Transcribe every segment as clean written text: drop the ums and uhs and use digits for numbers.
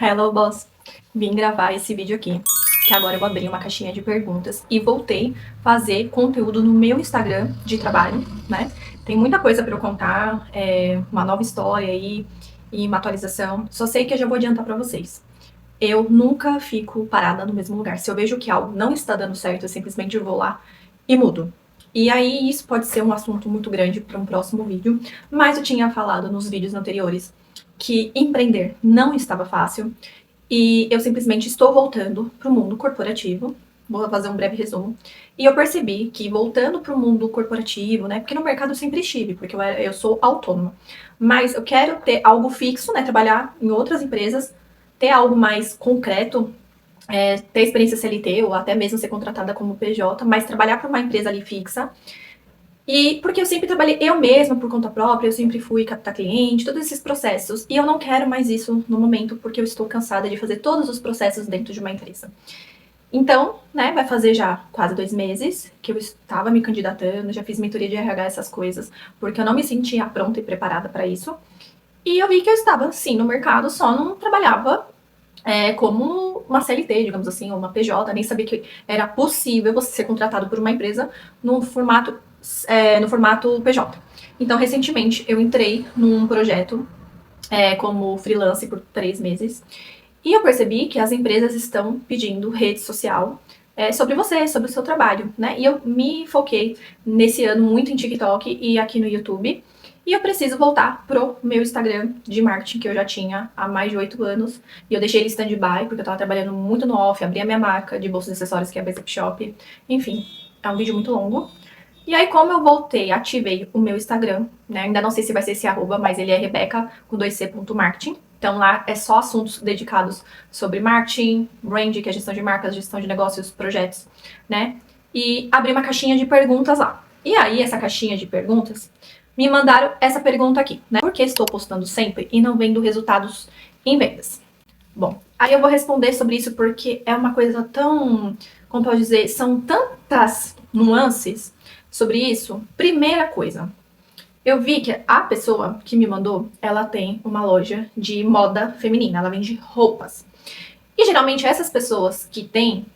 Hello, boss! Vim gravar esse vídeo aqui, que agora eu vou abrir uma caixinha de perguntas e voltei fazer conteúdo no meu Instagram de trabalho, né? Tem muita coisa pra eu contar, uma nova história aí e uma atualização. Só sei que eu já vou adiantar pra vocês. Eu nunca fico parada no mesmo lugar. Se eu vejo que algo não está dando certo, eu simplesmente vou lá e mudo. E aí isso pode ser um assunto muito grande para um próximo vídeo, mas eu tinha falado nos vídeos anteriores que empreender não estava fácil e eu simplesmente estou voltando para o mundo corporativo. Vou fazer um breve resumo. E eu percebi que voltando para o mundo corporativo, né? Porque no mercado eu sempre estive, porque eu sou autônoma. Mas eu quero ter algo fixo, né? Trabalhar em outras empresas, ter algo mais concreto, ter experiência CLT ou até mesmo ser contratada como PJ, mas trabalhar para uma empresa ali fixa. E porque eu sempre trabalhei eu mesma por conta própria, eu sempre fui captar cliente, todos esses processos. E eu não quero mais isso no momento, porque eu estou cansada de fazer todos os processos dentro de uma empresa. Então, né, vai fazer já quase 2 meses que eu estava me candidatando, já fiz mentoria de RH, essas coisas, porque eu não me sentia pronta e preparada para isso. E eu vi que eu estava, sim, no mercado, só não trabalhava como uma CLT, digamos assim, ou uma PJ, nem sabia que era possível você ser contratado por uma empresa no formato, no formato PJ. Então, recentemente, eu entrei num projeto como freelance por 3 meses e eu percebi que as empresas estão pedindo rede social sobre você, sobre o seu trabalho, né? E eu me foquei nesse ano muito em TikTok e aqui no YouTube. E eu preciso voltar pro meu Instagram de marketing, que eu já tinha há mais de 8 anos. E eu deixei ele stand-by, porque eu tava trabalhando muito no off, abri a minha marca de bolsas e acessórios, que é a Basic Shop. Enfim, é um vídeo muito longo. E aí, como eu voltei, ativei o meu Instagram, né? Ainda não sei se vai ser esse arroba, mas ele é Rebeca com 2c.marketing. Então lá é só assuntos dedicados sobre marketing, brand, que é gestão de marcas, gestão de negócios, projetos, né? E abri uma caixinha de perguntas lá. E aí, essa caixinha de perguntas, me mandaram essa pergunta aqui, né? Por que estou postando sempre e não vendo resultados em vendas? Bom, aí eu vou responder sobre isso porque é uma coisa tão, como pode dizer, são tantas nuances sobre isso. Primeira coisa, eu vi que a pessoa que me mandou, ela tem uma loja de moda feminina, ela vende roupas. E geralmente essas pessoas que têm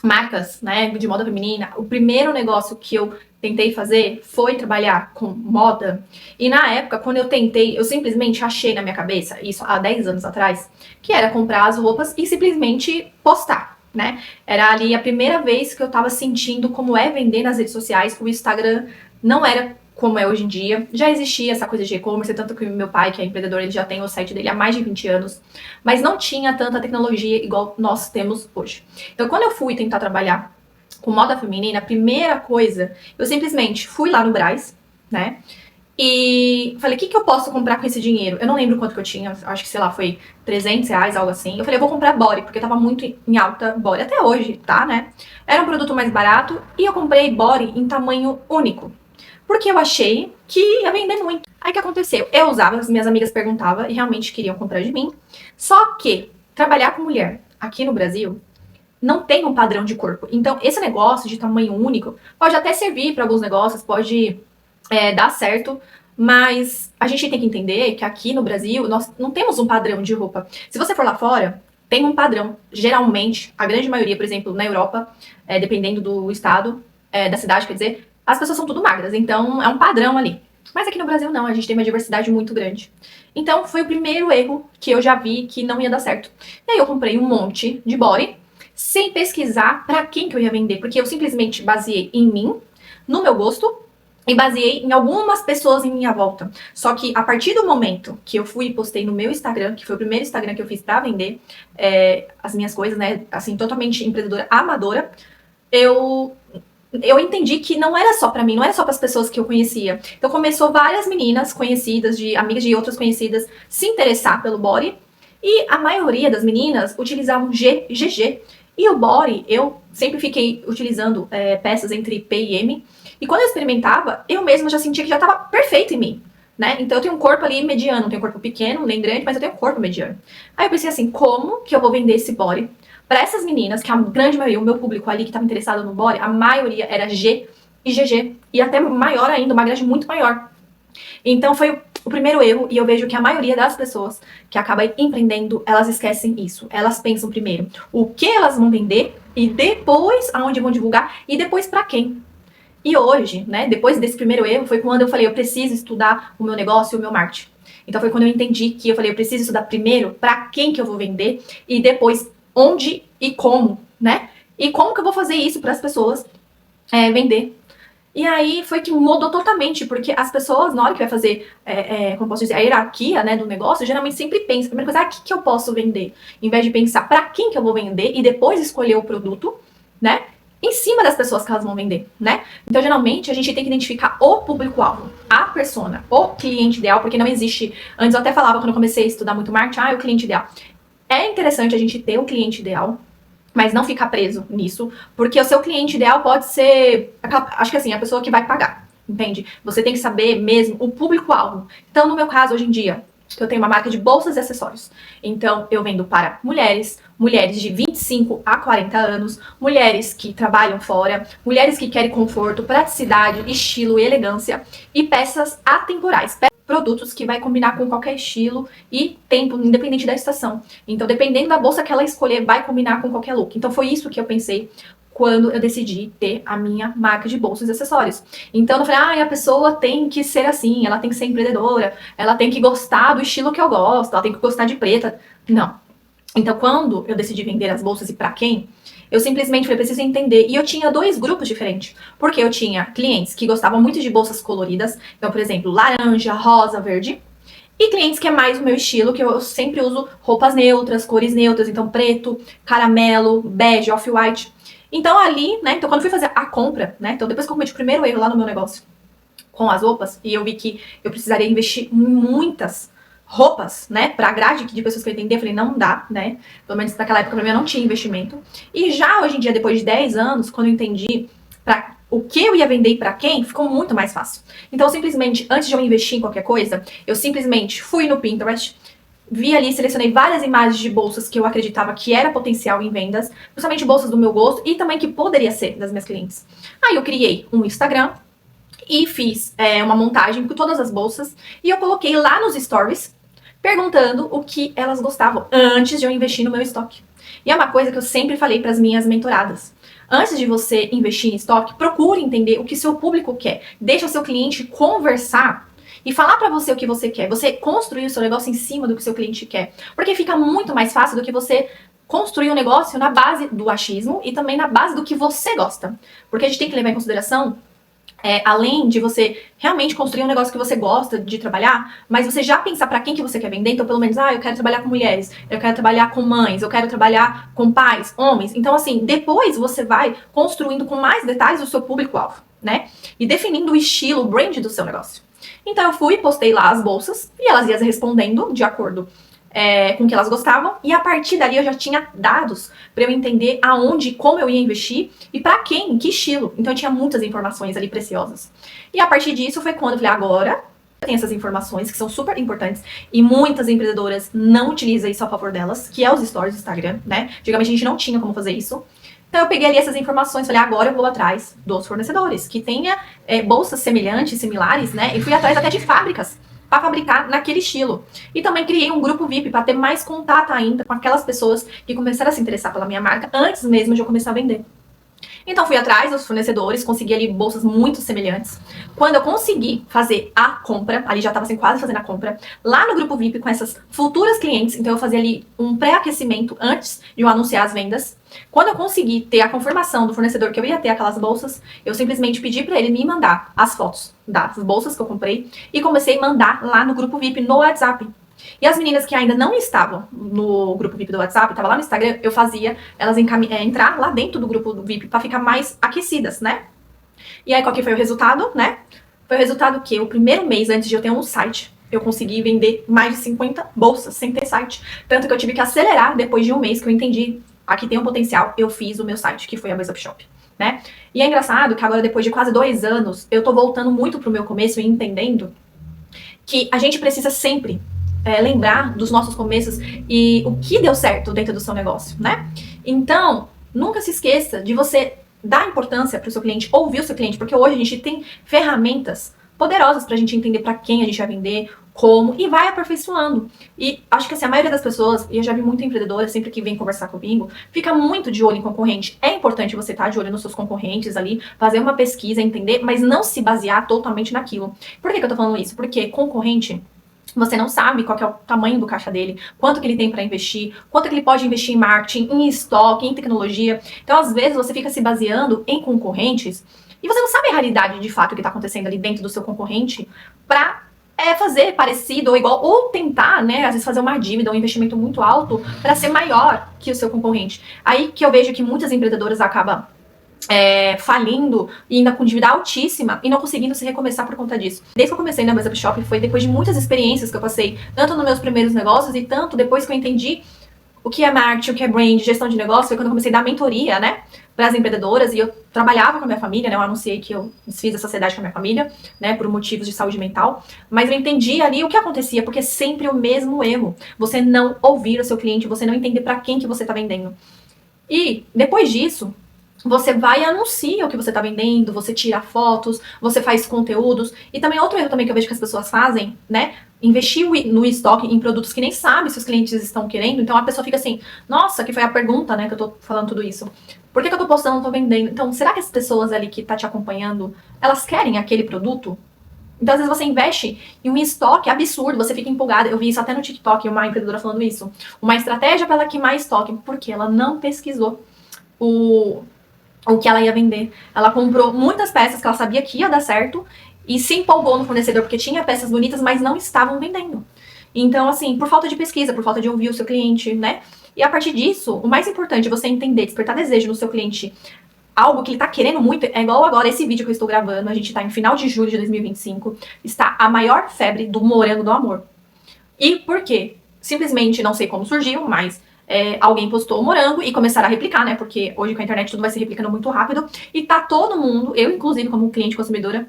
marcas, né, de moda feminina, o primeiro negócio que eu tentei fazer foi trabalhar com moda. E na época, quando eu tentei, eu simplesmente achei na minha cabeça, isso há 10 anos atrás, que era comprar as roupas e simplesmente postar, né? Era ali a primeira vez que eu tava sentindo como é vender nas redes sociais. O Instagram não era como é hoje em dia. Já existia essa coisa de e-commerce, tanto que meu pai, que é empreendedor, ele já tem o site dele há mais de 20 anos, mas não tinha tanta tecnologia igual nós temos hoje. Então, quando eu fui tentar trabalhar com moda feminina, a primeira coisa, eu simplesmente fui lá no Brás, né? E falei, o que eu posso comprar com esse dinheiro? Eu não lembro quanto que eu tinha, acho que, sei lá, foi R$ 300, algo assim. Eu falei, eu vou comprar body, porque tava muito em alta body, até hoje, tá, né? Era um produto mais barato e eu comprei body em tamanho único, porque eu achei que ia vender muito. Aí o que aconteceu? Eu usava, as minhas amigas perguntavam e realmente queriam comprar de mim. Só que trabalhar com mulher aqui no Brasil não tem um padrão de corpo. Então, esse negócio de tamanho único pode até servir para alguns negócios, pode dar certo, mas a gente tem que entender que aqui no Brasil nós não temos um padrão de roupa. Se você for lá fora, tem um padrão. Geralmente, a grande maioria, por exemplo, na Europa, dependendo do estado, da cidade, quer dizer, as pessoas são tudo magras, então é um padrão ali. Mas aqui no Brasil não, a gente tem uma diversidade muito grande. Então foi o primeiro erro que eu já vi que não ia dar certo. E aí eu comprei um monte de body, sem pesquisar para quem que eu ia vender, porque eu simplesmente baseei em mim, no meu gosto, e baseei em algumas pessoas em minha volta. Só que a partir do momento que eu fui e postei no meu Instagram, que foi o primeiro Instagram que eu fiz pra vender as minhas coisas, né, assim, totalmente empreendedora amadora, eu entendi que não era só pra mim, não era só pras pessoas que eu conhecia. Então começou várias meninas conhecidas, de amigas de outras conhecidas, se interessar pelo body. E a maioria das meninas utilizavam GG. E o body, eu sempre fiquei utilizando peças entre P e M. E quando eu experimentava, eu mesma já sentia que já estava perfeito em mim, né? Então eu tenho um corpo ali mediano, não tenho um corpo pequeno, nem grande, mas eu tenho um corpo mediano. Aí eu pensei assim, como que eu vou vender esse body para essas meninas, que a grande maioria, o meu público ali que estava interessado no body, a maioria era G e GG. E até maior ainda, uma grade muito maior. Então foi O primeiro erro, e eu vejo que a maioria das pessoas que acabam empreendendo, elas esquecem isso. Elas pensam primeiro o que elas vão vender e depois aonde vão divulgar e depois para quem. E hoje, né, depois desse primeiro erro, foi quando eu falei, eu preciso estudar o meu negócio e o meu marketing. Então foi quando eu entendi que eu falei, eu preciso estudar primeiro para quem que eu vou vender e depois onde e como, né? E como que eu vou fazer isso para as pessoas vender. E aí foi que mudou totalmente, porque as pessoas, na hora que vai fazer, como posso dizer, a hierarquia, né, do negócio, geralmente sempre pensa, a primeira coisa, o que eu posso vender? Em vez de pensar para quem que eu vou vender e depois escolher o produto, né, em cima das pessoas que elas vão vender, né? Então, geralmente, a gente tem que identificar o público-alvo, a persona, o cliente ideal, porque não existe, antes eu até falava, quando eu comecei a estudar muito marketing, o cliente ideal. É interessante a gente ter o cliente ideal, mas não ficar preso nisso, porque o seu cliente ideal pode ser, acho que assim, a pessoa que vai pagar, entende? Você tem que saber mesmo o público-alvo. Então, no meu caso, hoje em dia, eu tenho uma marca de bolsas e acessórios. Então, eu vendo para mulheres, mulheres de 25 a 40 anos, mulheres que trabalham fora, mulheres que querem conforto, praticidade, estilo e elegância, e peças atemporais, produtos que vai combinar com qualquer estilo e tempo, independente da estação. Então, dependendo da bolsa que ela escolher, vai combinar com qualquer look. Então, foi isso que eu pensei quando eu decidi ter a minha marca de bolsas e acessórios. Então, eu falei, a pessoa tem que ser assim, ela tem que ser empreendedora, ela tem que gostar do estilo que eu gosto, ela tem que gostar de preta. Não. Então, quando eu decidi vender as bolsas e para quem, eu simplesmente falei, preciso entender. E eu tinha dois grupos diferentes. Porque eu tinha clientes que gostavam muito de bolsas coloridas. Então, por exemplo, laranja, rosa, verde. E clientes que é mais o meu estilo, que eu sempre uso roupas neutras, cores neutras. Então, preto, caramelo, bege, off-white. Então, ali, né? Então, quando eu fui fazer a compra, né? Então, depois que eu cometi o primeiro erro lá no meu negócio com as roupas, e eu vi que eu precisaria investir muitas roupas, né, pra grade de pessoas que eu entendi, eu falei, não dá, né, pelo menos naquela época pra mim eu não tinha investimento, e já hoje em dia, depois de 10 anos, quando eu entendi pra o que eu ia vender e pra quem, ficou muito mais fácil. Então, simplesmente, antes de eu investir em qualquer coisa, eu simplesmente fui no Pinterest, vi ali, selecionei várias imagens de bolsas que eu acreditava que era potencial em vendas, principalmente bolsas do meu gosto e também que poderia ser das minhas clientes. Aí eu criei um Instagram, e fiz uma montagem com todas as bolsas e eu coloquei lá nos stories perguntando o que elas gostavam antes de eu investir no meu estoque. E é uma coisa que eu sempre falei para as minhas mentoradas. Antes de você investir em estoque, procure entender o que seu público quer. Deixa o seu cliente conversar e falar para você o que você quer. Você construir o seu negócio em cima do que o seu cliente quer. Porque fica muito mais fácil do que você construir um negócio na base do achismo e também na base do que você gosta. Porque a gente tem que levar em consideração além de você realmente construir um negócio que você gosta de trabalhar, mas você já pensar para quem que você quer vender, então pelo menos, eu quero trabalhar com mulheres, eu quero trabalhar com mães, eu quero trabalhar com pais, homens. Então assim, depois você vai construindo com mais detalhes o seu público-alvo, né? E definindo o estilo, o brand do seu negócio. Então eu fui, postei lá as bolsas e elas iam respondendo de acordo com o que elas gostavam, e a partir dali eu já tinha dados para eu entender aonde, como eu ia investir e para quem, em que estilo. Então eu tinha muitas informações ali preciosas. E a partir disso foi quando eu falei, agora tem essas informações que são super importantes e muitas empreendedoras não utilizam isso a favor delas, que é os stories do Instagram, né? Antigamente a gente não tinha como fazer isso. Então eu peguei ali essas informações, falei, agora eu vou atrás dos fornecedores, que tenha bolsas semelhantes, similares, né? E fui atrás até de fábricas para fabricar naquele estilo. E também criei um grupo VIP para ter mais contato ainda com aquelas pessoas que começaram a se interessar pela minha marca antes mesmo de eu começar a vender. Então fui atrás dos fornecedores, consegui ali bolsas muito semelhantes. Quando eu consegui fazer a compra, ali já estava assim, quase fazendo a compra, lá no grupo VIP com essas futuras clientes, então eu fazia ali um pré-aquecimento antes de eu anunciar as vendas. Quando eu consegui ter a confirmação do fornecedor que eu ia ter aquelas bolsas, eu simplesmente pedi para ele me mandar as fotos das bolsas que eu comprei e comecei a mandar lá no grupo VIP no WhatsApp. E as meninas que ainda não estavam no grupo VIP do WhatsApp, estavam lá no Instagram, eu fazia elas entrar lá dentro do grupo do VIP para ficar mais aquecidas, né? E aí qual que foi o resultado, né? Foi o resultado que o primeiro mês antes de eu ter um site, eu consegui vender mais de 50 bolsas sem ter site. Tanto que eu tive que acelerar depois de um mês que eu entendi, aqui tem um potencial, eu fiz o meu site, que foi a Voice Up Shop, né? E é engraçado que agora, depois de quase 2 anos, eu tô voltando muito pro meu começo e entendendo que a gente precisa sempre lembrar dos nossos começos e o que deu certo dentro do seu negócio, né? Então, nunca se esqueça de você dar importância para o seu cliente, ouvir o seu cliente, porque hoje a gente tem ferramentas poderosas para a gente entender para quem a gente vai vender, como, e vai aperfeiçoando. E acho que assim, a maioria das pessoas, e eu já vi muita empreendedora, sempre que vem conversar comigo, fica muito de olho em concorrente. É importante você estar de olho nos seus concorrentes ali, fazer uma pesquisa, entender, mas não se basear totalmente naquilo. Por que eu tô falando isso? Porque concorrente, você não sabe qual que é o tamanho do caixa dele, quanto que ele tem para investir, quanto que ele pode investir em marketing, em estoque, em tecnologia. Então, às vezes, você fica se baseando em concorrentes e você não sabe a realidade de fato que está acontecendo ali dentro do seu concorrente para fazer parecido ou igual, ou tentar, né, às vezes fazer uma dívida, um investimento muito alto para ser maior que o seu concorrente. Aí que eu vejo que muitas empreendedoras acabam falindo e ainda com dívida altíssima e não conseguindo se recomeçar por conta disso. Desde que eu comecei na Mesa Shop foi depois de muitas experiências que eu passei, tanto nos meus primeiros negócios e tanto depois que eu entendi o que é marketing, o que é brand, gestão de negócio, foi quando eu comecei a dar mentoria, né, para as empreendedoras, e eu trabalhava com a minha família, né, eu anunciei que eu desfiz a sociedade com a minha família, né, por motivos de saúde mental, mas eu entendi ali o que acontecia, porque é sempre o mesmo erro, você não ouvir o seu cliente, você não entender para quem que você está vendendo. E depois disso, você vai e anuncia o que você está vendendo, você tira fotos, você faz conteúdos. E também outro erro também que eu vejo que as pessoas fazem, né? Investir no estoque em produtos que nem sabe se os clientes estão querendo. Então a pessoa fica assim, nossa, que foi a pergunta, né? Que eu tô falando tudo isso. Por que eu tô postando, não tô vendendo? Então, será que as pessoas ali que tá te acompanhando, elas querem aquele produto? Então, às vezes você investe em um estoque absurdo, você fica empolgada. Eu vi isso até no TikTok, uma empreendedora falando isso. Uma estratégia para ela queimar estoque, porque ela não pesquisou o que ela ia vender. Ela comprou muitas peças que ela sabia que ia dar certo e se empolgou no fornecedor porque tinha peças bonitas, mas não estavam vendendo. Então, assim, por falta de pesquisa, por falta de ouvir o seu cliente, né? E a partir disso, o mais importante é você entender, despertar desejo no seu cliente, algo que ele tá querendo muito, é igual agora esse vídeo que eu estou gravando, a gente tá em final de julho de 2025, está a maior febre do morango do amor. E por quê? Simplesmente não sei como surgiu, mas alguém postou o morango e começaram a replicar, né? Porque hoje com a internet tudo vai se replicando muito rápido. E tá todo mundo, eu inclusive como cliente consumidora,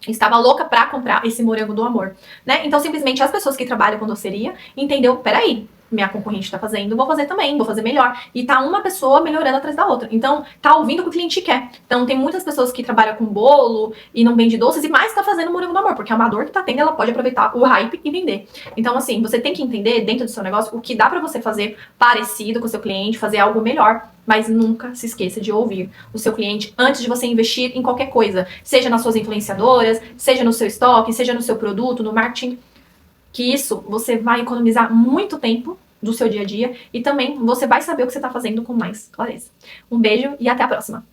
estava louca pra comprar esse morango do amor, né? Então simplesmente as pessoas que trabalham com doceria entendeu, peraí, minha concorrente tá fazendo, vou fazer também, vou fazer melhor. E tá uma pessoa melhorando atrás da outra. Então, tá ouvindo o que o cliente quer. Então, tem muitas pessoas que trabalham com bolo e não vende doces e mais tá fazendo morango do amor, porque é uma dor que tá tendo, ela pode aproveitar o hype e vender. Então, assim, você tem que entender dentro do seu negócio o que dá pra você fazer parecido com o seu cliente, fazer algo melhor. Mas nunca se esqueça de ouvir o seu cliente antes de você investir em qualquer coisa. Seja nas suas influenciadoras, seja no seu estoque, seja no seu produto, no marketing. Que isso você vai economizar muito tempo do seu dia a dia e também você vai saber o que você está fazendo com mais clareza. Um beijo e até a próxima!